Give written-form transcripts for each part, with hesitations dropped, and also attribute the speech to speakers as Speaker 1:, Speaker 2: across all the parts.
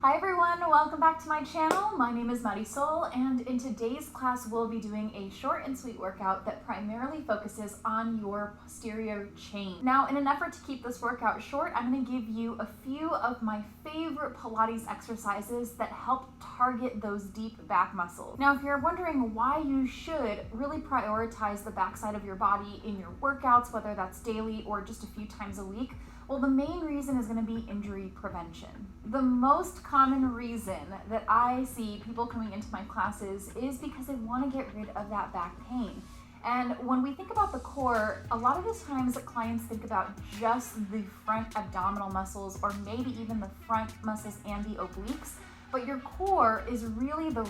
Speaker 1: Hi everyone, welcome back to my channel. My name is Marisol, and in today's class we'll be doing a short and sweet workout that primarily focuses on your posterior chain. Now, in an effort to keep this workout short, I'm going to give you a few of my favorite Pilates exercises that help target those deep back muscles. Now, if you're wondering why you should really prioritize the backside of your body in your workouts, whether that's daily or just a few times a week, well, the main reason is going to be injury prevention. The most common reason that I see people coming into my classes is because they want to get rid of that back pain. And when we think about the core, a lot of the times clients think about just the front abdominal muscles or maybe even the front muscles and the obliques, but your core is really the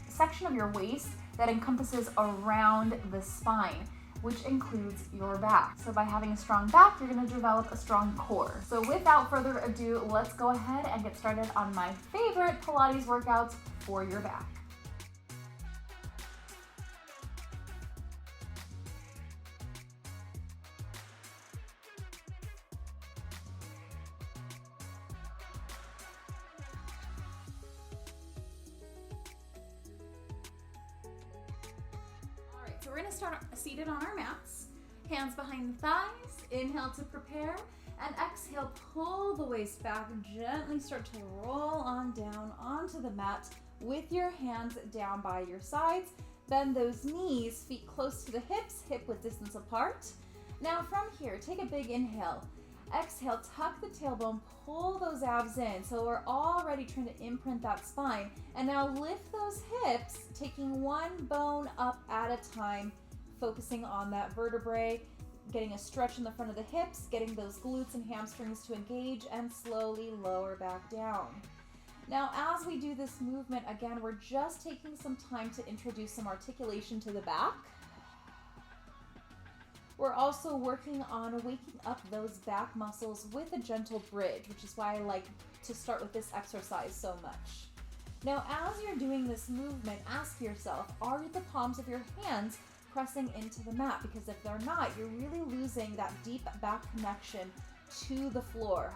Speaker 1: section of your waist that encompasses around the spine, which includes your back. So by having a strong back, you're gonna develop a strong core. So without further ado, let's go ahead and get started on my favorite Pilates workouts for your back. So we're gonna start seated on our mats, hands behind the thighs, inhale to prepare, and exhale, pull the waist back, gently start to roll on down onto the mat with your hands down by your sides. Bend those knees, feet close to the hips, hip width distance apart. Now from here, take a big inhale. Exhale, tuck the tailbone, pull those abs in. So we're already trying to imprint that spine. And now lift those hips, taking one bone up at a time, focusing on that vertebrae, getting a stretch in the front of the hips, getting those glutes and hamstrings to engage, and slowly lower back down. Now, as we do this movement, again, we're just taking some time to introduce some articulation to the back. We're also working on waking up those back muscles with a gentle bridge, which is why I like to start with this exercise so much. Now, as you're doing this movement, ask yourself, are the palms of your hands pressing into the mat? Because if they're not, you're really losing that deep back connection to the floor.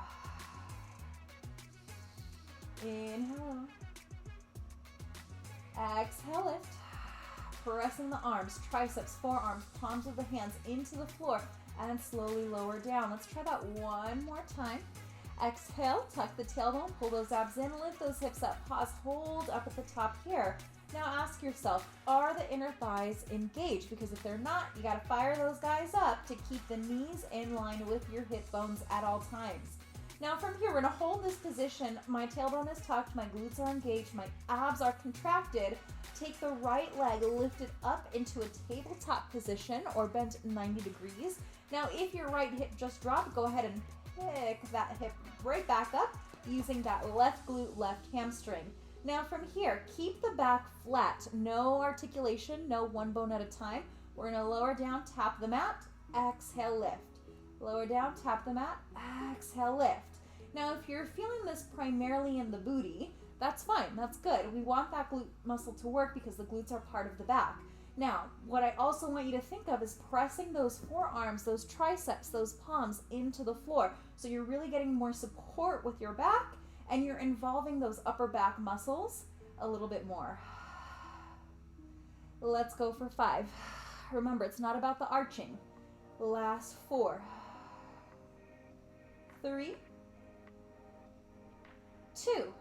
Speaker 1: Inhale. Exhale, lift. Pressing the arms, triceps, forearms, palms of the hands into the floor and slowly lower down. Let's try that one more time. Exhale, tuck the tailbone, pull those abs in, lift those hips up, pause, hold up at the top here. Now ask yourself, are the inner thighs engaged? Because if they're not, you gotta fire those guys up to keep the knees in line with your hip bones at all times. Now from here, we're gonna hold this position. My tailbone is tucked, my glutes are engaged, my abs are contracted. Take the right leg, lift it up into a tabletop position or bent 90 degrees. Now, if your right hip just dropped, go ahead and pick that hip right back up using that left glute, left hamstring. Now from here, keep the back flat. No articulation, no one bone at a time. We're gonna lower down, tap the mat, exhale, lift. Lower down, tap the mat, exhale, lift. Now, if you're feeling this primarily in the booty, that's fine, that's good. We want that glute muscle to work because the glutes are part of the back. Now, what I also want you to think of is pressing those forearms, those triceps, those palms into the floor. So you're really getting more support with your back and you're involving those upper back muscles a little bit more. Let's go for 5. Remember, it's not about the arching. Last 4, 3, 2,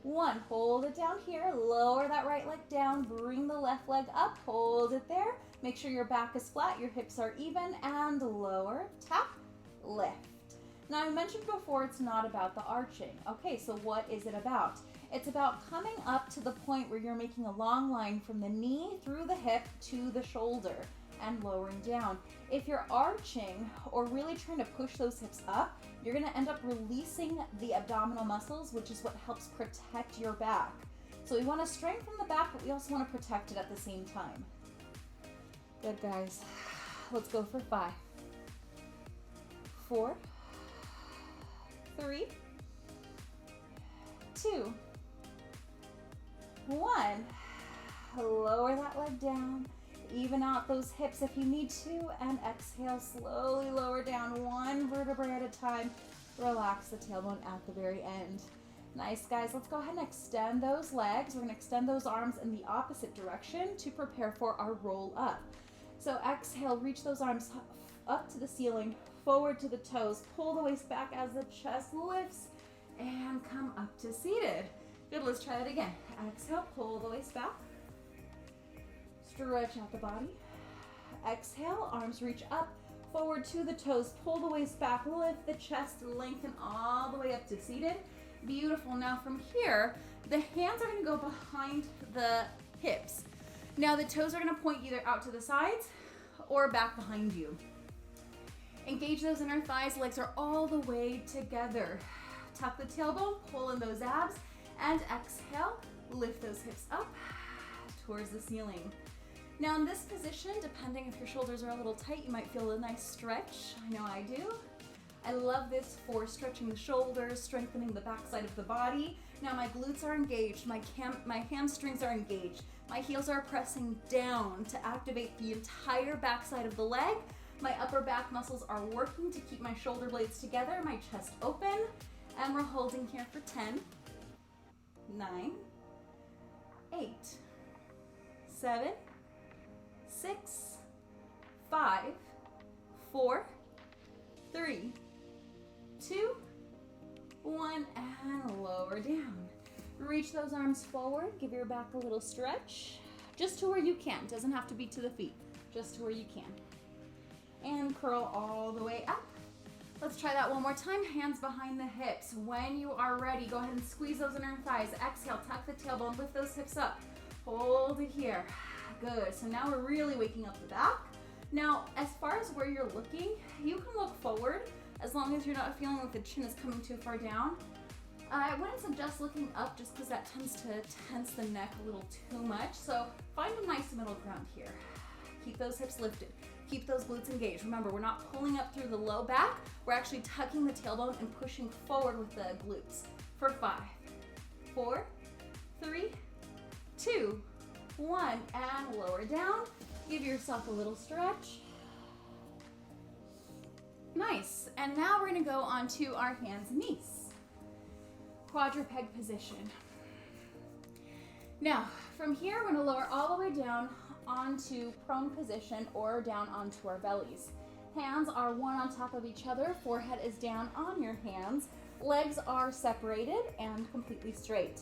Speaker 1: 1, hold it down here, lower that right leg down, bring the left leg up, hold it there, make sure your back is flat, your hips are even, and lower, tap, lift. Now I mentioned before it's not about the arching. Okay, so what is it about? It's about coming up to the point where you're making a long line from the knee through the hip to the shoulder and lowering down. If you're arching or really trying to push those hips up, you're gonna end up releasing the abdominal muscles, which is what helps protect your back. So we wanna strengthen the back, but we also wanna protect it at the same time. Good, guys. Let's go for 5, 4, 3, 2, 1. Lower that leg down. Even out those hips if you need to, and exhale, slowly lower down one vertebrae at a time. Relax the tailbone at the very end. Nice, guys. Let's go ahead and extend those legs. We're going to extend those arms in the opposite direction to prepare for our roll up. So exhale, reach those arms up to the ceiling, forward to the toes, pull the waist back as the chest lifts, and come up to seated. Good, let's try that again. Exhale, pull the waist back, stretch out the body. Exhale, arms reach up, forward to the toes, pull the waist back, lift the chest, lengthen all the way up to seated. Beautiful. Now from here, the hands are going to go behind the hips. Now the toes are going to point either out to the sides or back behind you. Engage those inner thighs, legs are all the way together. Tuck the tailbone, pull in those abs, and exhale, lift those hips up towards the ceiling. Now in this position, depending if your shoulders are a little tight, you might feel a nice stretch. I know I do. I love this for stretching the shoulders, strengthening the backside of the body. Now my glutes are engaged, my hamstrings are engaged, my heels are pressing down to activate the entire backside of the leg. My upper back muscles are working to keep my shoulder blades together, my chest open, and we're holding here for 10, 9, 8, 7, 6, 5, 4, 3, 2, 1, and lower down. Reach those arms forward, give your back a little stretch, just to where you can. Doesn't have to be to the feet, just to where you can. And curl all the way up. Let's try that one more time. Hands behind the hips. When you are ready, go ahead and squeeze those inner thighs. Exhale, tuck the tailbone, lift those hips up. Hold it here. Good. So now we're really waking up the back. Now, as far as where you're looking, you can look forward as long as you're not feeling like the chin is coming too far down. I wouldn't suggest looking up just because that tends to tense the neck a little too much. So find a nice middle ground here. Keep those hips lifted. Keep those glutes engaged. Remember, we're not pulling up through the low back. We're actually tucking the tailbone and pushing forward with the glutes. For 5, 4, 3, 2, 1, and lower down. Give yourself a little stretch. Nice. And now we're going to go onto our hands and knees. Quadruped position. Now, from here, we're going to lower all the way down onto prone position or down onto our bellies. Hands are one on top of each other. Forehead is down on your hands. Legs are separated and completely straight.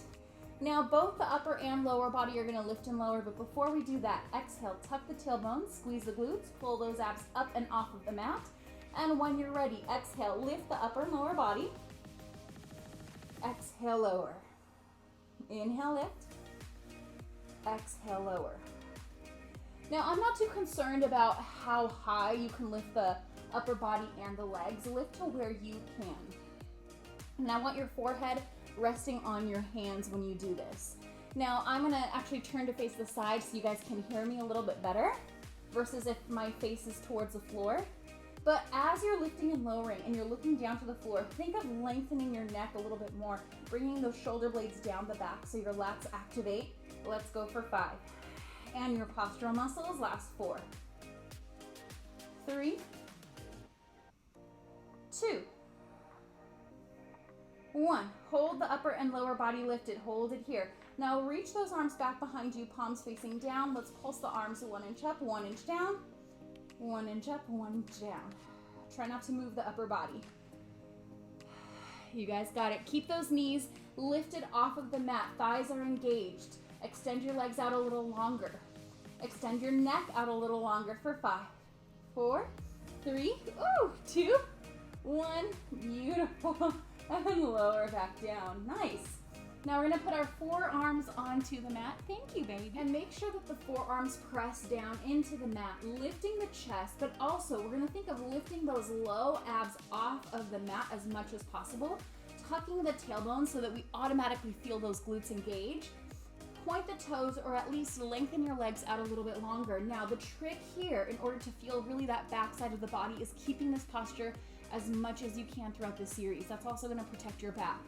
Speaker 1: Now, both the upper and lower body are going to lift and lower, but before we do that, exhale, tuck the tailbone, squeeze the glutes, pull those abs up and off of the mat. And when you're ready, exhale, lift the upper and lower body. Exhale, lower. Inhale, lift. Exhale, lower. Now, I'm not too concerned about how high you can lift the upper body and the legs. Lift to where you can. And I want your forehead resting on your hands when you do this. Now, I'm gonna actually turn to face the side so you guys can hear me a little bit better versus if my face is towards the floor. But as you're lifting and lowering and you're looking down to the floor, think of lengthening your neck a little bit more, bringing those shoulder blades down the back so your lats activate. Let's go for 5. And your postural muscles, last 4, 3, 2, 1. Hold the upper and lower body lifted. Hold it here. Now reach those arms back behind you, palms facing down. Let's pulse the arms 1 inch up, 1 inch down, 1 inch up, 1 inch down. Try not to move the upper body. You guys got it. Keep those knees lifted off of the mat. Thighs are engaged. Extend your legs out a little longer. Extend your neck out a little longer for 5, 4, 3, 2, 1. Beautiful. And lower back down. Nice. Now we're going to put our forearms onto the mat. Thank you, baby. And make sure that the forearms press down into the mat, lifting the chest, but also we're going to think of lifting those low abs off of the mat as much as possible, tucking the tailbone so that we automatically feel those glutes engage. Point the toes or at least lengthen your legs out a little bit longer. Now the trick here, in order to feel really that backside of the body, is keeping this posture as much as you can throughout this series. That's also going to protect your back.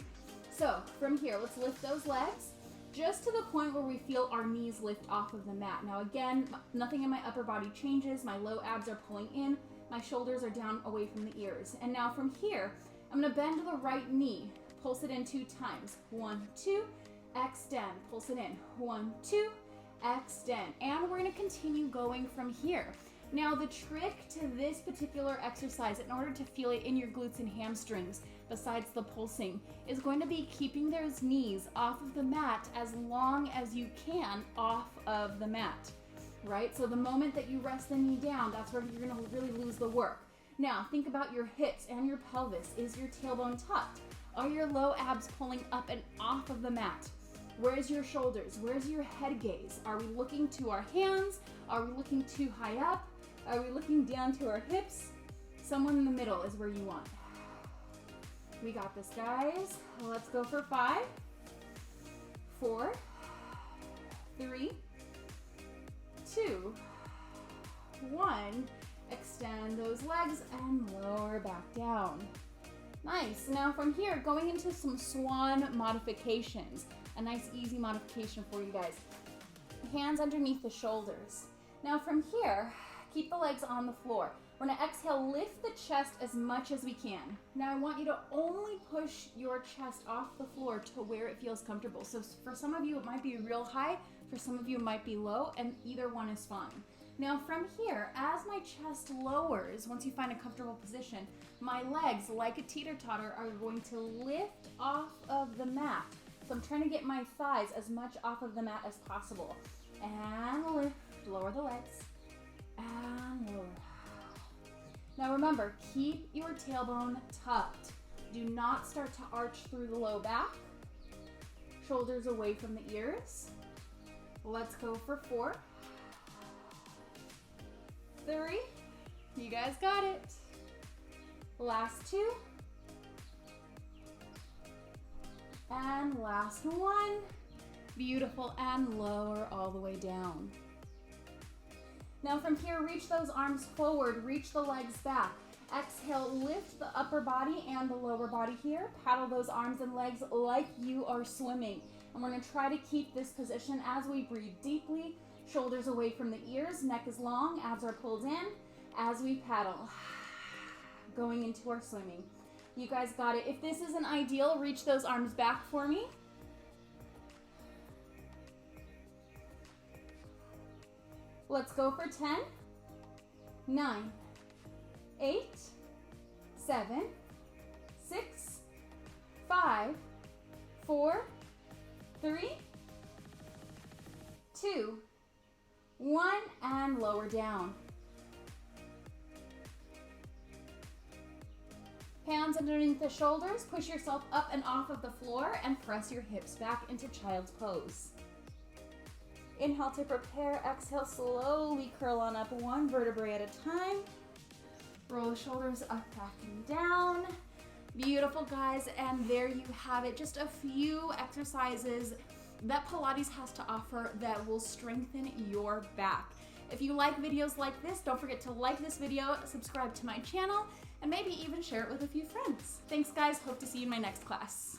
Speaker 1: So from here, let's lift those legs just to the point where we feel our knees lift off of the mat. Now again, nothing in my upper body changes. My low abs are pulling in. My shoulders are down away from the ears. And now from here, I'm going to bend the right knee. Pulse it in 2 times. 1, 2, extend. Pulse it in. 1, 2, extend. And we're gonna continue going from here. Now the trick to this particular exercise, in order to feel it in your glutes and hamstrings, besides the pulsing, is going to be keeping those knees off of the mat as long as you can off of the mat, right? So the moment that you rest the knee down, that's where you're gonna really lose the work. Now think about your hips and your pelvis. Is your tailbone tucked? Are your low abs pulling up and off of the mat? Where's your shoulders? Where's your head gaze? Are we looking to our hands? Are we looking too high up? Are we looking down to our hips? Somewhere in the middle is where you want. We got this, guys. Let's go for 5, 4, 3, 2, 1. Extend those legs and lower back down. Nice. Now from here, going into some swan modifications. A nice easy modification for you guys. Hands underneath the shoulders. Now from here, keep the legs on the floor. We're gonna exhale, lift the chest as much as we can. Now I want you to only push your chest off the floor to where it feels comfortable. So for some of you, it might be real high. For some of you, it might be low, and either one is fine. Now from here, as my chest lowers, once you find a comfortable position, my legs, like a teeter-totter, are going to lift off of the mat. So I'm trying to get my thighs as much off of the mat as possible. And lift, lower the legs, and lower. Now remember, keep your tailbone tucked. Do not start to arch through the low back. Shoulders away from the ears. Let's go for 4, 3, you guys got it. Last 2. And last 1. Beautiful, and lower all the way down. Now from here, reach those arms forward, reach the legs back. Exhale, lift the upper body and the lower body here. Paddle those arms and legs like you are swimming. And we're gonna try to keep this position as we breathe deeply. Shoulders away from the ears, neck is long, abs are pulled in as we paddle. Going into our swimming. You guys got it. If this isn't ideal, reach those arms back for me. Let's go for 10, 9, 8, 7, 6, 5, 4, 3, 2, 1, and lower down. Hands underneath the shoulders, push yourself up and off of the floor, and press your hips back into child's pose. Inhale to prepare, exhale, slowly curl on up 1 vertebrae at a time. Roll the shoulders up, back, and down. Beautiful, guys, and there you have it. Just a few exercises that Pilates has to offer that will strengthen your back. If you like videos like this, don't forget to like this video, subscribe to my channel, and maybe even share it with a few friends. Thanks, guys. Hope to see you in my next class.